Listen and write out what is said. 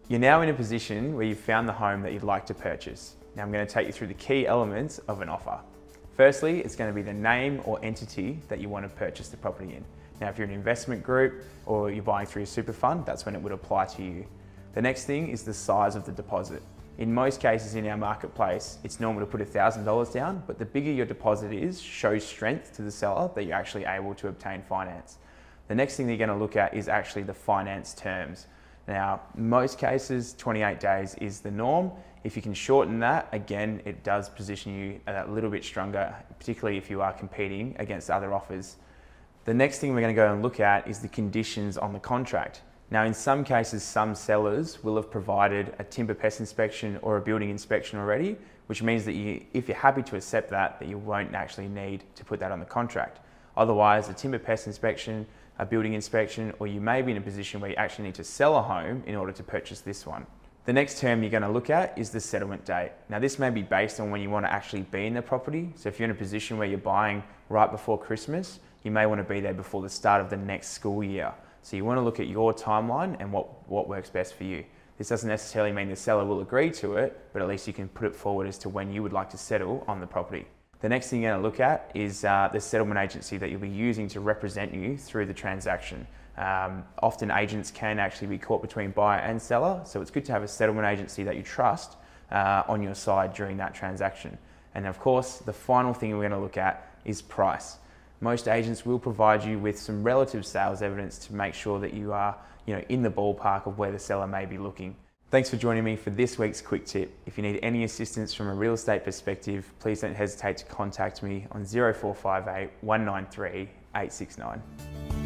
You're now in a position where you've found the home that you'd like to purchase. Now I'm going to take you through the key elements of an offer. Firstly, it's going to be the name or entity that you want to purchase the property in. Now, if you're an investment group or you're buying through a super fund, that's when it would apply to you. The next thing is the size of the deposit. In most cases in our marketplace, it's normal to put $1,000 down, but the bigger your deposit is, shows strength to the seller that you're actually able to obtain finance. The next thing that you're going to look at is actually the finance terms. Now, most cases, 28 days is the norm. If you can shorten that, again, it does position you a little bit stronger, particularly if you are competing against other offers. The next thing we're going to go and look at is the conditions on the contract. Now, in some cases, some sellers will have provided a timber pest inspection or a building inspection already, which means that if you're happy to accept that you won't actually need to put that on the contract. Otherwise, a timber pest inspection, a building inspection, or you may be in a position where you actually need to sell a home in order to purchase this one. The next term you're going to look at is the settlement date. Now, this may be based on when you want to actually be in the property. So if you're in a position where you're buying right before Christmas, you may want to be there before the start of the next school year. So you want to look at your timeline and what works best for you. This doesn't necessarily mean the seller will agree to it, but at least you can put it forward as to when you would like to settle on the property. The next thing you're going to look at is the settlement agency that you'll be using to represent you through the transaction. Often agents can actually be caught between buyer and seller, so it's good to have a settlement agency that you trust on your side during that transaction. And of course, the final thing we're going to look at is price. Most agents will provide you with some relative sales evidence to make sure that you are in the ballpark of where the seller may be looking. Thanks for joining me for this week's quick tip. If you need any assistance from a real estate perspective, please don't hesitate to contact me on 0458 193 869.